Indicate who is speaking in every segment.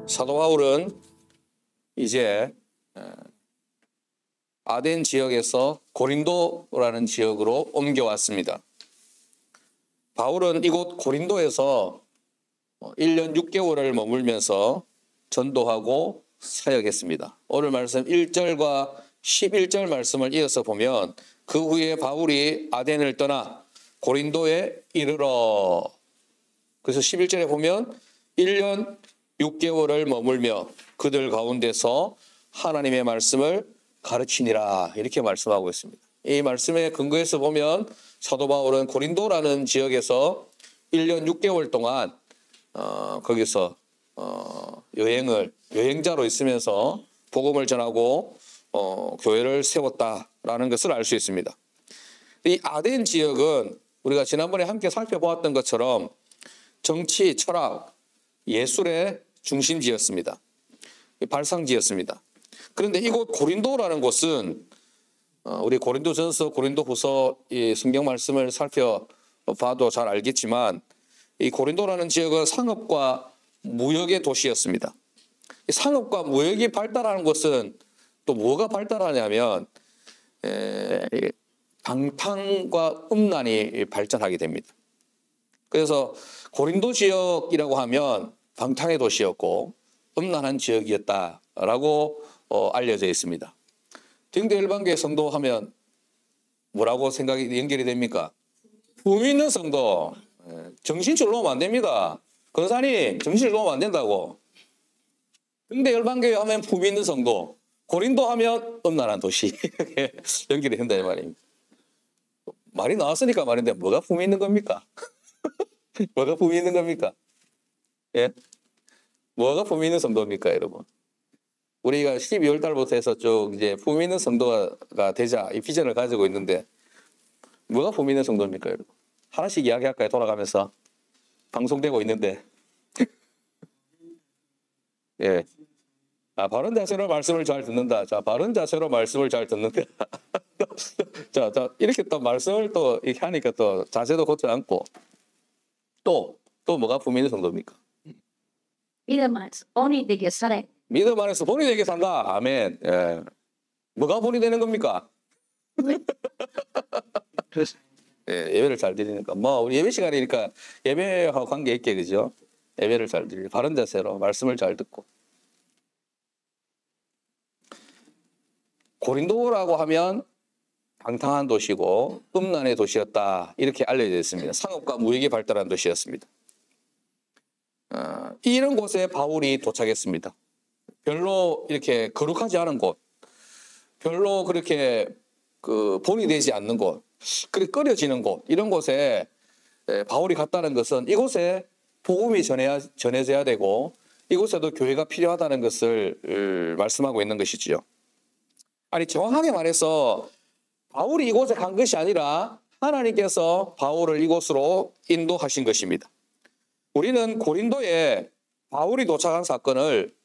Speaker 1: 사도 바울은 이제 아덴 지역에서 고린도라는 지역으로 옮겨왔습니다. 바울은 이곳 고린도에서 1년 6개월을 머물면서 전도하고 사역했습니다. 오늘 말씀 1절과 11절 말씀을 이어서 보면 그 후에 바울이 아덴을 떠나 고린도에 이르러, 그래서 11절에 보면 1년 6개월을 머물며 그들 가운데서 하나님의 말씀을 가르치니라, 이렇게 말씀하고 있습니다. 이 말씀의 근거에서 보면 사도 바울은 고린도라는 지역에서 1년 6개월 동안 거기서 여행자로 있으면서 복음을 전하고 교회를 세웠다라는 것을 알 수 있습니다. 이 아덴 지역은 우리가 지난번에 함께 살펴보았던 것처럼 정치, 철학, 예술의 중심지였습니다. 발상지였습니다. 그런데 이곳 고린도라는 곳은 우리 고린도전서, 고린도후서 이 성경 말씀을 살펴봐도 잘 알겠지만 이 고린도라는 지역은 상업과 무역의 도시였습니다. 이 상업과 무역이 발달하는 것은 또 뭐가 발달하냐면 방탕과 음란이 발전하게 됩니다. 그래서 고린도 지역이라고 하면 방탕의 도시였고 음란한 지역이었다라고 알려져 있습니다. 등대 열방교회 성도 하면 뭐라고 생각이 연결이 됩니까? 품 있는 성도. 정신줄 놓으면 안 됩니다. 권사님, 정신줄 놓으면 안 된다고. 등대 열방교회 하면 품 있는 성도, 고린도 하면 음란한 도시. 이렇게 연결이 된다 이 말입니다. 말이 나왔으니까 말인데 뭐가 품 있는 겁니까? 뭐가 품 있는 겁니까? 예? 뭐가 품 있는 성도입니까, 여러분? 우리가 12월 달부터 해서 쭉 이제 품 있는 성도가 되자 이 비전을 가지고 있는데 뭐가 품 있는 성도입니까, 여러분? 하나씩 이야기할까요? 돌아가면서 방송되고 있는데. 예. 바른 자세로 말씀을 잘 듣는다. 자, 바른 자세로 말씀을 잘 듣는다. 자, 이렇게 또 말씀을 또 이렇게 하니까 또 자세도 고쳐 앉고 또 뭐가 품 있는 성도입니까?
Speaker 2: 믿음 안에서 본이 되게 살아.
Speaker 1: 믿음 안에서 본이 되게 산다. 아멘. 예. 뭐가 본이 되는 겁니까? 예, 예배를 잘 드리니까 우리 예배 시간이니까 예배하고 관계 있게, 그죠? 예배를 잘 드리고 바른 자세로 말씀을 잘 듣고. 고린도라고 하면 방탕한 도시고 음란의 도시였다, 이렇게 알려져 있습니다. 상업과 무역이 발달한 도시였습니다. 이런 곳에 바울이 도착했습니다. 별로 이렇게 거룩하지 않은 곳, 별로 그렇게 본이 되지 않는 곳, 그렇게 꺼려지는 곳, 이런 곳에 바울이 갔다는 것은 이곳에 복음이 전해져야 되고 이곳에도 교회가 필요하다는 것을 말씀하고 있는 것이지요. 아니, 정확하게 말해서 바울이 이곳에 간 것이 아니라 하나님께서 바울을 이곳으로 인도하신 것입니다. 우리는 고린도에 바울이 도착한 사건을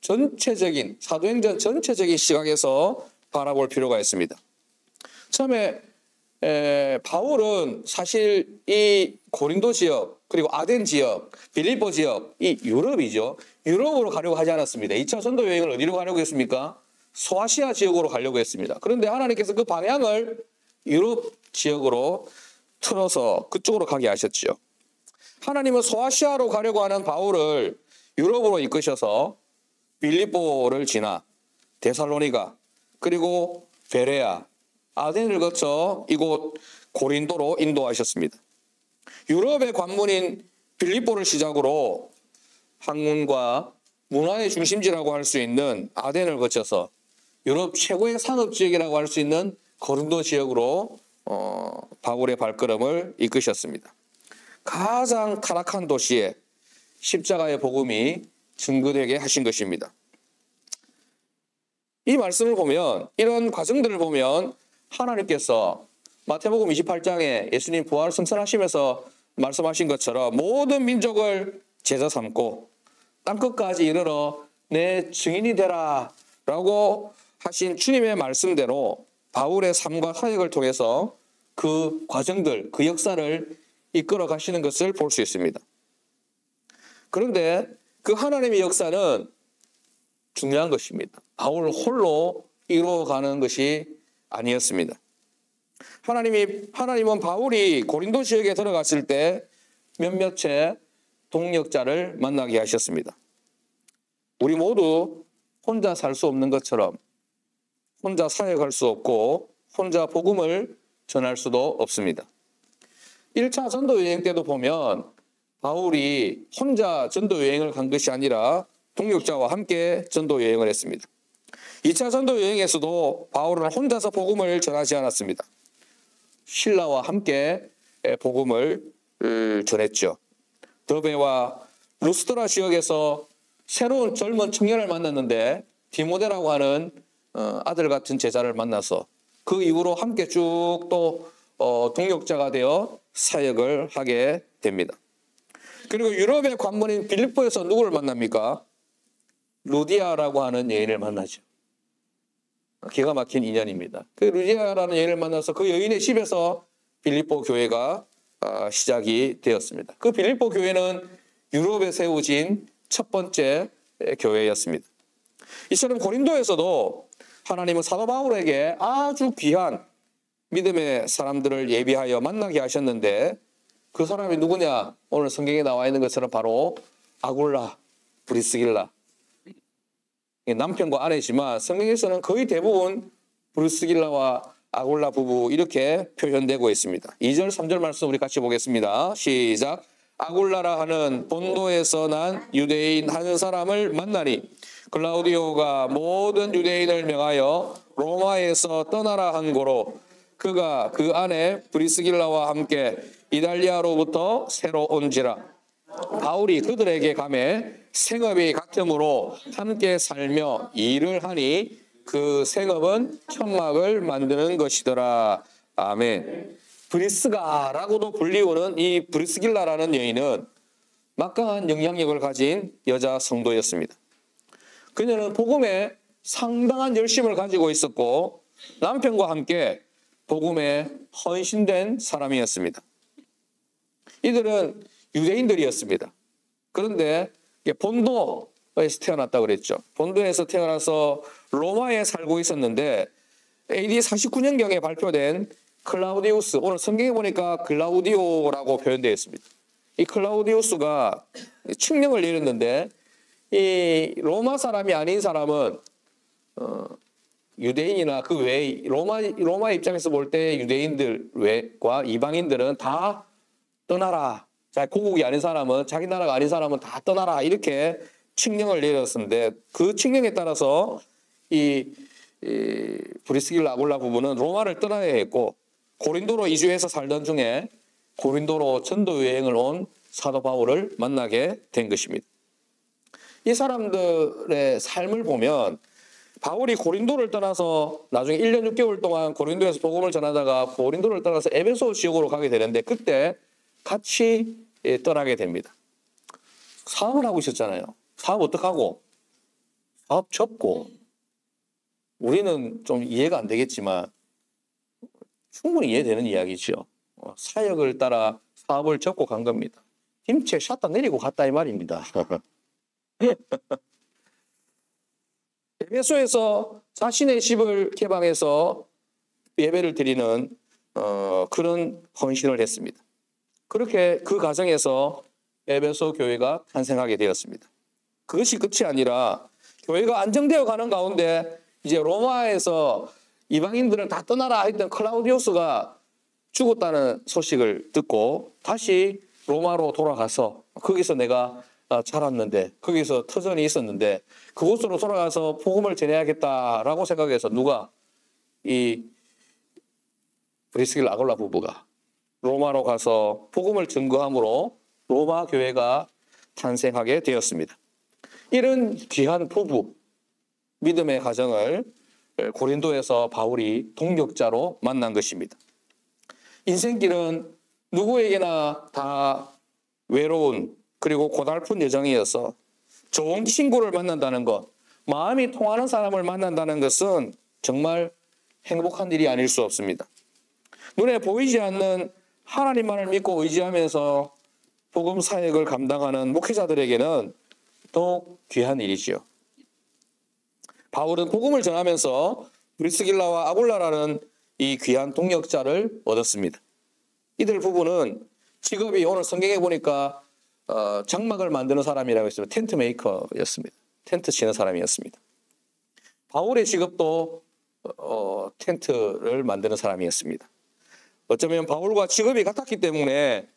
Speaker 1: 전체적인, 사도행전 전체적인 시각에서 바라볼 필요가 있습니다. 처음에 바울은 사실 이 고린도 지역, 그리고 아덴 지역, 빌립보 지역, 이 유럽이죠. 유럽으로 가려고 하지 않았습니다. 2차 전도 여행을 어디로 가려고 했습니까? 소아시아 지역으로 가려고 했습니다. 그런데 하나님께서 그 방향을 유럽 지역으로 틀어서 그쪽으로 가게 하셨죠. 하나님은 소아시아로 가려고 하는 바울을 유럽으로 이끄셔서 빌립보를 지나 데살로니가, 그리고 베레아, 아덴을 거쳐 이곳 고린도로 인도하셨습니다. 유럽의 관문인 빌립보를 시작으로 학문과 문화의 중심지라고 할 수 있는 아덴을 거쳐서 유럽 최고의 상업지역이라고 할 수 있는 고린도 지역으로 바울의 발걸음을 이끄셨습니다. 가장 타락한 도시에 십자가의 복음이 증거되게 하신 것입니다. 이 말씀을 보면, 이런 과정들을 보면 하나님께서 마태복음 28장에 예수님 부활 승천하시면서 말씀하신 것처럼 모든 민족을 제자 삼고 땅끝까지 이르러 내 증인이 되라 라고 하신 주님의 말씀대로 바울의 삶과 사역을 통해서 그 과정들, 그 역사를 이끌어 가시는 것을 볼 수 있습니다. 그런데 그 하나님의 역사는 중요한 것입니다. 바울 홀로 이루어가는 것이 아니었습니다. 하나님은 바울이 고린도 지역에 들어갔을 때 몇몇의 동역자를 만나게 하셨습니다. 우리 모두 혼자 살 수 없는 것처럼 혼자 사역할 수 없고 혼자 복음을 전할 수도 없습니다. 1차 전도 여행 때도 보면 바울이 혼자 전도 여행을 간 것이 아니라 동역자와 함께 전도 여행을 했습니다. 2차 전도 여행에서도 바울은 혼자서 복음을 전하지 않았습니다. 신라와 함께 복음을 전했죠. 더베와 루스드라 지역에서 새로운 젊은 청년을 만났는데 디모데라고 하는 아들 같은 제자를 만나서 그 이후로 함께 쭉 또 동역자가 되어 사역을 하게 됩니다. 그리고 유럽의 관문인 빌립보에서 누구를 만납니까? 루디아라고 하는 여인을 만나죠. 기가 막힌 인연입니다. 그 루디아라는 여인을 만나서 그 여인의 집에서 빌립보 교회가 시작이 되었습니다. 그 빌립보 교회는 유럽에 세워진 첫 번째 교회였습니다. 이처럼 고린도에서도 하나님은 사도 바울에게 아주 귀한 믿음의 사람들을 예비하여 만나게 하셨는데 그 사람이 누구냐? 오늘 성경에 나와 있는 것처럼 바로 아굴라, 브리스길라. 남편과 아내지만 성경에서는 거의 대부분 브리스길라와 아굴라 부부 이렇게 표현되고 있습니다. 2절, 3절 말씀 우리 같이 보겠습니다. 시작. 아굴라라 하는 본도에서 난 유대인 한 사람을 만나니 클라우디오가 모든 유대인을 명하여 로마에서 떠나라 한 고로 그가 그 안에 브리스길라와 함께 이달리아로부터 새로 온지라. 바울이 그들에게 가매 생업이 같으므로 함께 살며 일을 하니 그 생업은 천막을 만드는 것이더라. 아멘. 브리스가라고도 불리우는 이 브리스길라라는 여인은 막강한 영향력을 가진 여자 성도였습니다. 그녀는 복음에 상당한 열심을 가지고 있었고 남편과 함께 복음에 헌신된 사람이었습니다. 이들은 유대인들이었습니다. 그런데 본도에서 태어났다고 그랬죠. 본도에서 태어나서 로마에 살고 있었는데 AD 49년경에 발표된 클라우디우스, 오늘 성경에 보니까 클라우디오라고 표현되어 있습니다. 이 클라우디우스가 칙령을 내렸는데 이 로마 사람이 아닌 사람은 유대인이나 그 외의 로마 입장에서 볼 때 유대인들 외과 이방인들은 다 떠나라. 고국이 아닌 사람은 자기 나라가 아닌 사람은 다 떠나라 이렇게 칙령을 내렸었는데 그 칙령에 따라서 이 브리스길라 아굴라 부부는 로마를 떠나야 했고 고린도로 이주해서 살던 중에 고린도로 전도 여행을 온 사도 바울을 만나게 된 것입니다. 이 사람들의 삶을 보면 바울이 고린도를 떠나서 나중에 1년 6개월 동안 고린도에서 복음을 전하다가 고린도를 떠나서 에베소 지역으로 가게 되는데 그때 같이 떠나게 됩니다. 사업을 하고 있었잖아요. 사업 어떡하고? 사업 접고. 우리는 좀 이해가 안 되겠지만 충분히 이해되는 이야기죠. 사역을 따라 사업을 접고 간 겁니다. 김치에 샷다 내리고 갔다 이 말입니다. 에베소에서 자신의 집을 개방해서 예배를 드리는 그런 헌신을 했습니다. 그렇게 그 과정에서 에베소 교회가 탄생하게 되었습니다. 그것이 끝이 아니라 교회가 안정되어 가는 가운데 이제 로마에서 이방인들은 다 떠나라 했던 클라우디우스가 죽었다는 소식을 듣고 다시 로마로 돌아가서 거기서 내가 자랐는데 거기서 터전이 있었는데 그곳으로 돌아가서 복음을 전해야겠다라고 생각해서 누가 이 브리스길라 아굴라 부부가 로마로 가서 복음을 증거함으로 로마 교회가 탄생하게 되었습니다. 이런 귀한 부부 믿음의 가정을 고린도에서 바울이 동역자로 만난 것입니다. 인생길은 누구에게나 다 외로운 그리고 고달픈 여정이어서 좋은 친구를 만난다는 것, 마음이 통하는 사람을 만난다는 것은 정말 행복한 일이 아닐 수 없습니다. 눈에 보이지 않는 하나님만을 믿고 의지하면서 복음 사역을 감당하는 목회자들에게는 더욱 귀한 일이지요. 바울은 복음을 전하면서 브리스길라와 아굴라라는 이 귀한 동역자를 얻었습니다. 이들 부부는 직업이 오늘 성경에 보니까 장막을 만드는 사람이라고 했습니다. 텐트 메이커였습니다. 텐트 치는 사람이었습니다. 바울의 직업도 텐트를 만드는 사람이었습니다. 어쩌면 바울과 직업이 같았기 때문에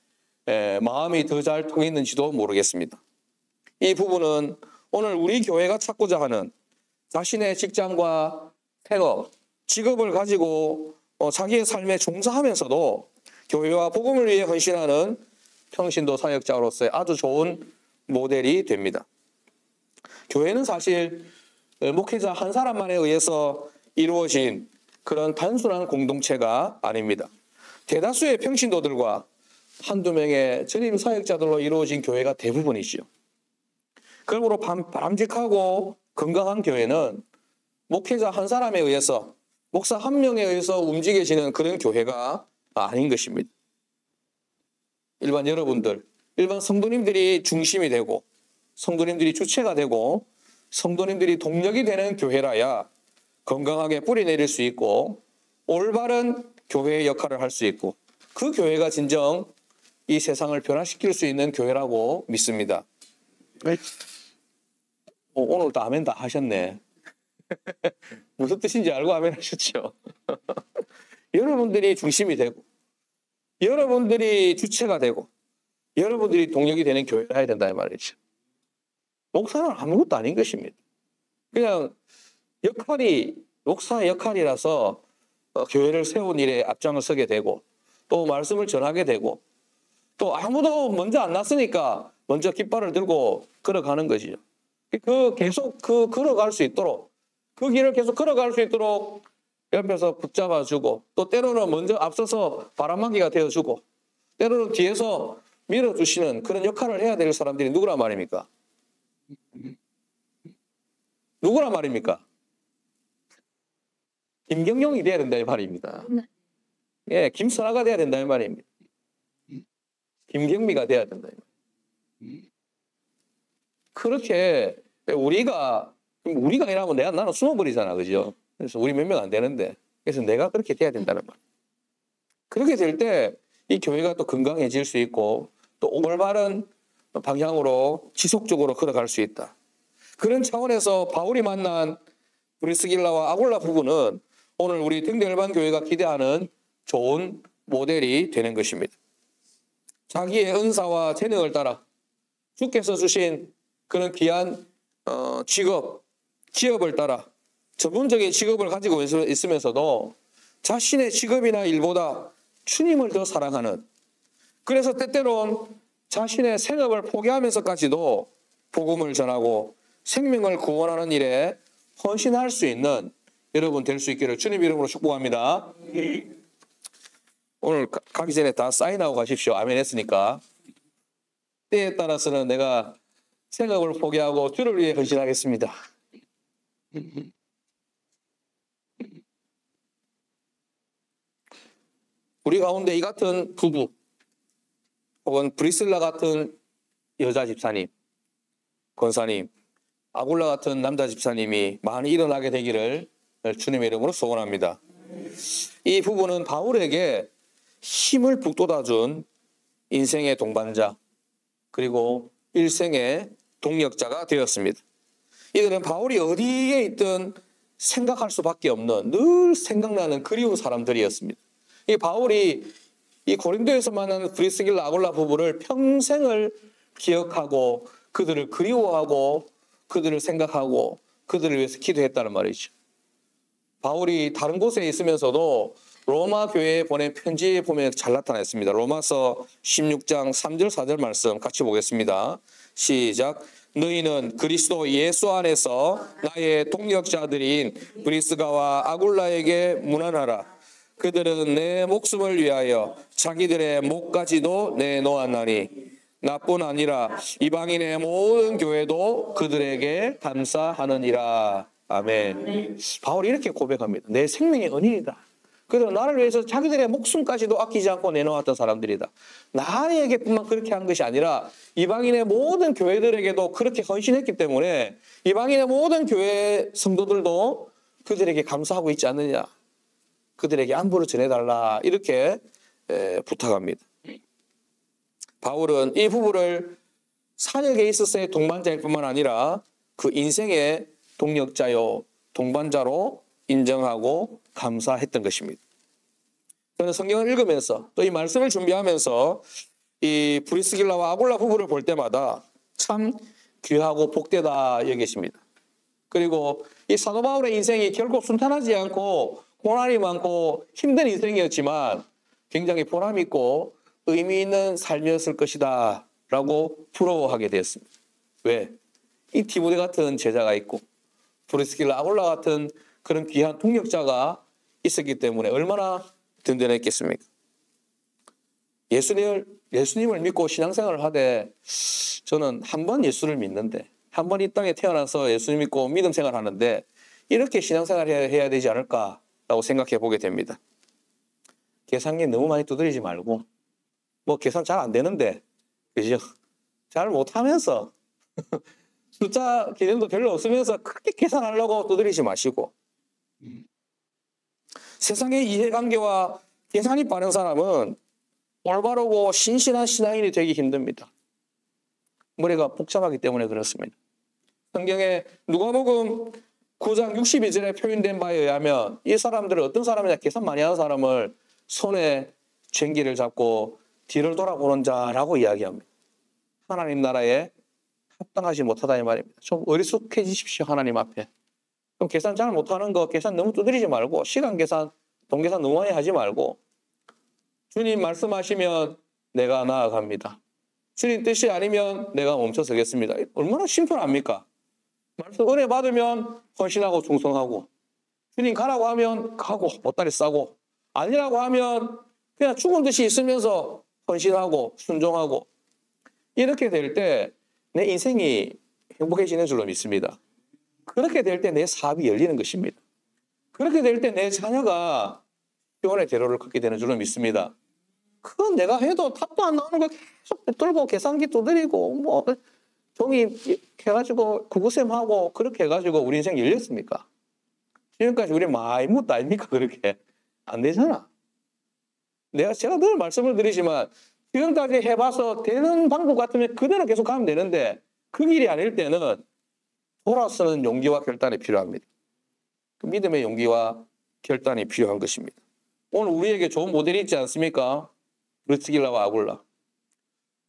Speaker 1: 마음이 더 잘 통했는지도 모르겠습니다. 이 부부는 오늘 우리 교회가 찾고자 하는 자신의 직장과 생업, 직업을 가지고 자기의 삶에 종사하면서도 교회와 복음을 위해 헌신하는 평신도 사역자로서의 아주 좋은 모델이 됩니다. 교회는 사실 목회자 한 사람만에 의해서 이루어진 그런 단순한 공동체가 아닙니다. 대다수의 평신도들과 한두 명의 전임 사역자들로 이루어진 교회가 대부분이지요. 그러므로 바람직하고 건강한 교회는 목회자 한 사람에 의해서, 목사 한 명에 의해서 움직여지는 그런 교회가 아닌 것입니다. 일반 여러분들, 일반 성도님들이 중심이 되고 성도님들이 주체가 되고 성도님들이 동력이 되는 교회라야 건강하게 뿌리 내릴 수 있고 올바른 교회의 역할을 할 수 있고 그 교회가 진정 이 세상을 변화시킬 수 있는 교회라고 믿습니다. 오늘도 아멘 다 하셨네. 무슨 뜻인지 알고 아멘 하셨죠? 여러분들이 중심이 되고 여러분들이 주체가 되고 여러분들이 동력이 되는 교회를 해야 된다 이 말이죠. 목사는 아무것도 아닌 것입니다. 그냥 목사의 역할이라서 교회를 세운 일에 앞장을 서게 되고 또 말씀을 전하게 되고 또 아무도 먼저 안 났으니까 먼저 깃발을 들고 걸어가는 것이죠. 계속 걸어갈 수 있도록 그 길을 계속 걸어갈 수 있도록 옆에서 붙잡아주고 또 때로는 먼저 앞서서 바람막이가 되어주고 때로는 뒤에서 밀어주시는 그런 역할을 해야 될 사람들이 누구란 말입니까? 누구란 말입니까? 김경용이 돼야 된다 이 말입니다. 예, 김선아가 돼야 된다 이 말입니다. 김경미가 돼야 된다 이 말입니다. 그렇게 우리가 이러면 나는 숨어버리잖아, 그죠? 그래서 우리 몇 명 안 되는데 그래서 내가 그렇게 돼야 된다는 말. 그렇게 될 때 이 교회가 또 건강해질 수 있고 또 올바른 방향으로 지속적으로 걸어갈 수 있다. 그런 차원에서 바울이 만난 브리스길라와 아굴라 부부는 오늘 우리 등대열반 교회가 기대하는 좋은 모델이 되는 것입니다. 자기의 은사와 재능을 따라 주께서 주신 그런 귀한 직업을 따라 전문적인 직업을 가지고 있으면서도 자신의 직업이나 일보다 주님을 더 사랑하는, 그래서 때때론 자신의 생업을 포기하면서까지도 복음을 전하고 생명을 구원하는 일에 헌신할 수 있는 여러분 될 수 있기를 주님 이름으로 축복합니다. 오늘 가기 전에 다 사인하고 가십시오. 아멘 했으니까. 때에 따라서는 내가 생업을 포기하고 주를 위해 헌신하겠습니다. 우리 가운데 이 같은 부부 혹은 브리슬라 같은 여자 집사님, 권사님, 아굴라 같은 남자 집사님이 많이 일어나게 되기를 주님의 이름으로 소원합니다. 이 부부는 바울에게 힘을 북돋아준 인생의 동반자 그리고 일생의 동력자가 되었습니다. 이들은 바울이 어디에 있든 생각할 수밖에 없는 늘 생각나는 그리운 사람들이었습니다. 이 바울이 이 고린도에서 만나는 브리스길라 아굴라 부부를 평생을 기억하고 그들을 그리워하고 그들을 생각하고 그들을 위해서 기도했다는 말이죠. 바울이 다른 곳에 있으면서도 로마 교회에 보낸 편지에 보면 잘 나타났습니다. 로마서 16장 3절 4절 말씀 같이 보겠습니다. 시작. 너희는 그리스도 예수 안에서 나의 동력자들인 브리스가와 아굴라에게 문안하라. 그들은 내 목숨을 위하여 자기들의 목까지도 내놓았나니 나뿐 아니라 이방인의 모든 교회도 그들에게 감사하느니라. 아멘. 바울이 이렇게 고백합니다. 내 생명의 은인이다. 그래서 나를 위해서 자기들의 목숨까지도 아끼지 않고 내놓았던 사람들이다. 나에게뿐만 그렇게 한 것이 아니라 이방인의 모든 교회들에게도 그렇게 헌신했기 때문에 이방인의 모든 교회 성도들도 그들에게 감사하고 있지 않느냐. 그들에게 안부를 전해달라. 이렇게 부탁합니다. 바울은 이 부부를 사역에 있어서의 동반자일 뿐만 아니라 그 인생의 동력자요, 동반자로 인정하고 감사했던 것입니다. 저는 성경을 읽으면서 또 이 말씀을 준비하면서 이 브리스길라와 아굴라 부부를 볼 때마다 참 귀하고 복되다 여기십니다. 그리고 이 사도 바울의 인생이 결코 순탄하지 않고 고난이 많고 힘든 인생이었지만 굉장히 보람 있고 의미 있는 삶이었을 것이다 라고 부러워하게 되었습니다. 왜? 이 디모데 같은 제자가 있고 브리스길라 아굴라 같은 그런 귀한 동력자가 있었기 때문에 얼마나 든든했겠습니까? 예수님을 믿고 신앙생활을 하되 저는 한 번 예수를 믿는데 한 번 이 땅에 태어나서 예수님 믿고 믿음 생활을 하는데 이렇게 신앙생활을 해야 되지 않을까라고 생각해 보게 됩니다. 계산기 너무 많이 두드리지 말고 뭐 계산 잘 안 되는데 그죠? 잘 못하면서 숫자 개념도 별로 없으면서 그렇게 계산하려고 두드리지 마시고 세상의 이해관계와 계산이 빠른 사람은 올바르고 신실한 신앙인이 되기 힘듭니다. 머리가 복잡하기 때문에 그렇습니다. 성경에 누가복음 9장 62절에 표현된 바에 의하면 이 사람들은 어떤 사람이냐 계산 많이 하는 사람을 손에 쟁기를 잡고 뒤를 돌아보는 자라고 이야기합니다. 하나님 나라에 합당하지 못하다 이 말입니다. 좀 어리숙해지십시오 하나님 앞에. 그럼 계산 잘 못하는 거 계산 너무 두드리지 말고 시간 계산, 돈 계산 너무 많이 하지 말고 주님 말씀하시면 내가 나아갑니다. 주님 뜻이 아니면 내가 멈춰서겠습니다. 얼마나 심플합니까? 말씀 은혜 받으면 헌신하고 충성하고 주님 가라고 하면 가고 보따리 싸고 아니라고 하면 그냥 죽은 듯이 있으면서 헌신하고 순종하고 이렇게 될 때 내 인생이 행복해지는 줄로 믿습니다. 그렇게 될 때 내 사업이 열리는 것입니다. 그렇게 될 때 내 자녀가 교원의 대로를 걷게 되는 줄로 믿습니다. 그건 내가 해도 답도 안 나오는 거 계속 붙들고 계산기 두드리고 뭐 종이 해가지고 구구셈하고 그렇게 해가지고 우리 인생 열렸습니까? 지금까지 우리 많이 묻다 아닙니까? 그렇게 안 되잖아. 제가 늘 말씀을 드리지만 지금까지 해봐서 되는 방법 같으면 그대로 계속 가면 되는데 그 길이 아닐 때는 돌아서는 용기와 결단이 필요합니다. 그 믿음의 용기와 결단이 필요한 것입니다. 오늘 우리에게 좋은 모델이 있지 않습니까? 브리스길라와 아굴라.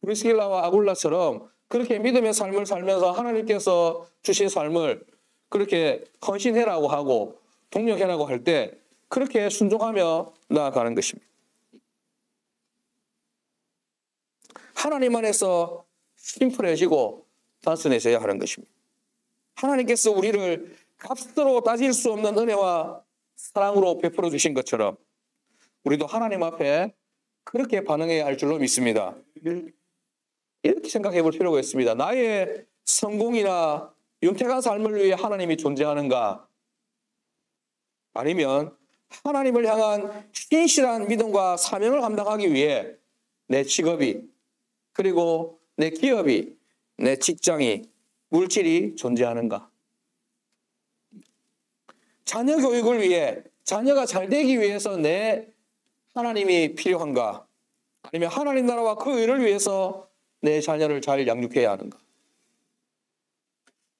Speaker 1: 브리스길라와 아굴라처럼 그렇게 믿음의 삶을 살면서 하나님께서 주신 삶을 그렇게 헌신해라고 하고 동력해라고 할 때 그렇게 순종하며 나아가는 것입니다. 하나님 안에서 심플해지고 단순해져야 하는 것입니다. 하나님께서 우리를 값으로 따질 수 없는 은혜와 사랑으로 베풀어 주신 것처럼 우리도 하나님 앞에 그렇게 반응해야 할 줄로 믿습니다. 이렇게 생각해 볼 필요가 있습니다. 나의 성공이나 윤택한 삶을 위해 하나님이 존재하는가? 아니면 하나님을 향한 신실한 믿음과 사명을 감당하기 위해 내 직업이 그리고 내 기업이 내 직장이 물질이 존재하는가? 자녀 교육을 위해 자녀가 잘 되기 위해서 내 하나님이 필요한가? 아니면 하나님 나라와 그 의를 위해서 내 자녀를 잘 양육해야 하는가?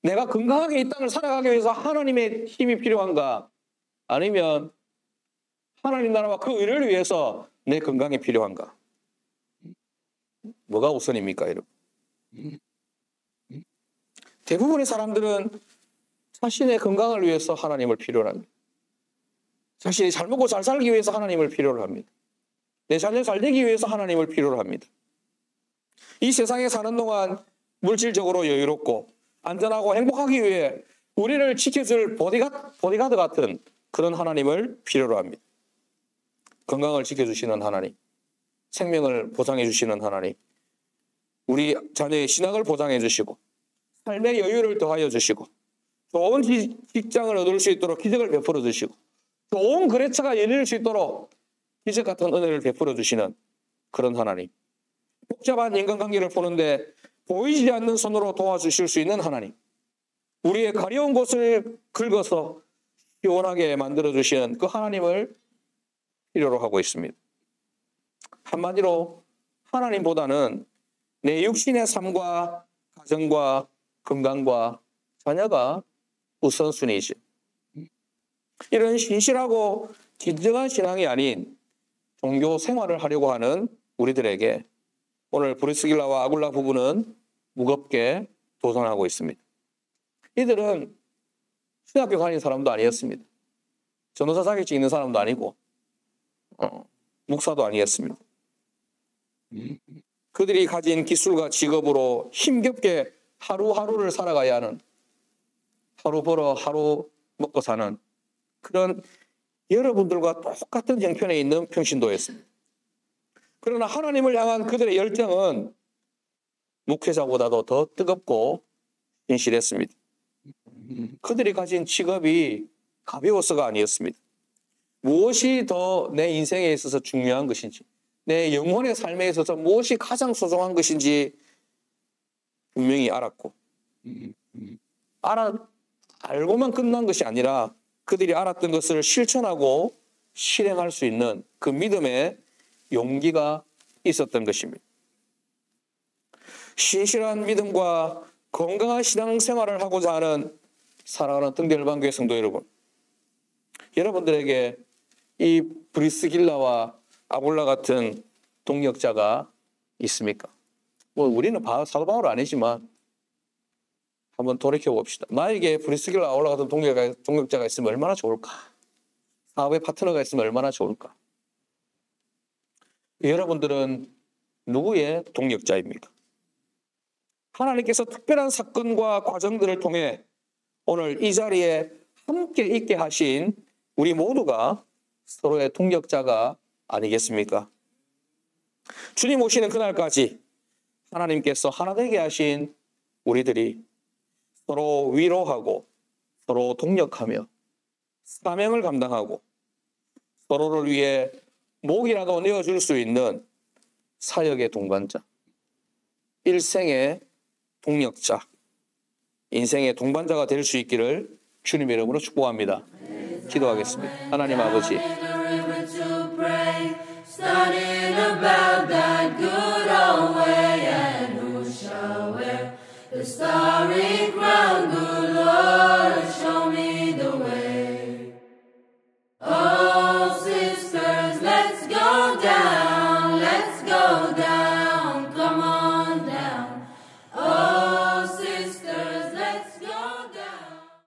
Speaker 1: 내가 건강하게 이 땅을 살아가기 위해서 하나님의 힘이 필요한가? 아니면 하나님 나라와 그 의를 위해서 내 건강이 필요한가? 뭐가 우선입니까, 여러분? 대부분의 사람들은 자신의 건강을 위해서 하나님을 필요로 합니다. 자신이 잘 먹고 잘 살기 위해서 하나님을 필요로 합니다. 내 자녀 잘 되기 위해서 하나님을 필요로 합니다. 이 세상에 사는 동안 물질적으로 여유롭고 안전하고 행복하기 위해 우리를 지켜줄 보디가드 같은 그런 하나님을 필요로 합니다. 건강을 지켜주시는 하나님, 생명을 보장해 주시는 하나님, 우리 자녀의 신학을 보장해 주시고 삶의 여유를 더하여 주시고 좋은 직장을 얻을 수 있도록 기적을 베풀어 주시고 좋은 거래처가 열릴 수 있도록 기적 같은 은혜를 베풀어 주시는 그런 하나님. 복잡한 인간관계를 푸는데 보이지 않는 손으로 도와주실 수 있는 하나님. 우리의 가려운 곳을 긁어서 시원하게 만들어주시는 그 하나님을 필요로 하고 있습니다. 한마디로 하나님보다는 내 육신의 삶과 가정과 건강과 자녀가 우선순위이죠. 이런 신실하고 진정한 신앙이 아닌 종교 생활을 하려고 하는 우리들에게 오늘 브리스길라와 아굴라 부부는 무겁게 도전하고 있습니다. 이들은 신학교 다니는 사람도 아니었습니다. 전도사 자격증 있는 사람도 아니고 목사도 아니었습니다. 그들이 가진 기술과 직업으로 힘겹게 하루하루를 살아가야 하는, 하루 벌어 하루 먹고 사는 그런 여러분들과 똑같은 형편에 있는 평신도였습니다. 그러나 하나님을 향한 그들의 열정은 목회자보다도 더 뜨겁고 진실했습니다. 그들이 가진 직업이 가벼워서가 아니었습니다. 무엇이 더 내 인생에 있어서 중요한 것인지, 내 영혼의 삶에 있어서 무엇이 가장 소중한 것인지 분명히 알았고, 알고만 끝난 것이 아니라 그들이 알았던 것을 실천하고 실행할 수 있는 그 믿음의 용기가 있었던 것입니다. 신실한 믿음과 건강한 신앙생활을 하고자 하는 사랑하는 등대열방교회 성도 여러분, 여러분들에게 이 브리스길라와 아굴라 같은 동역자가 있습니까? 뭐 우리는 사도 바울 아니지만 한번 돌이켜 봅시다. 나에게 브리스길라 아굴라 같은 동역자가 있으면 얼마나 좋을까? 사업의 파트너가 있으면 얼마나 좋을까? 여러분들은 누구의 동역자입니까? 하나님께서 특별한 사건과 과정들을 통해 오늘 이 자리에 함께 있게 하신 우리 모두가 서로의 동역자가 아니겠습니까? 주님 오시는 그날까지 하나님께서 하나 되게 하신 우리들이 서로 위로하고 서로 동역하며 사명을 감당하고 서로를 위해 목이라도 내어줄 수 있는 사역의 동반자, 일생의 동역자, 인생의 동반자가 될 수 있기를 주님의 이름으로 축복합니다. 기도하겠습니다. 하나님 아버지,
Speaker 3: Oh, sisters, let's go down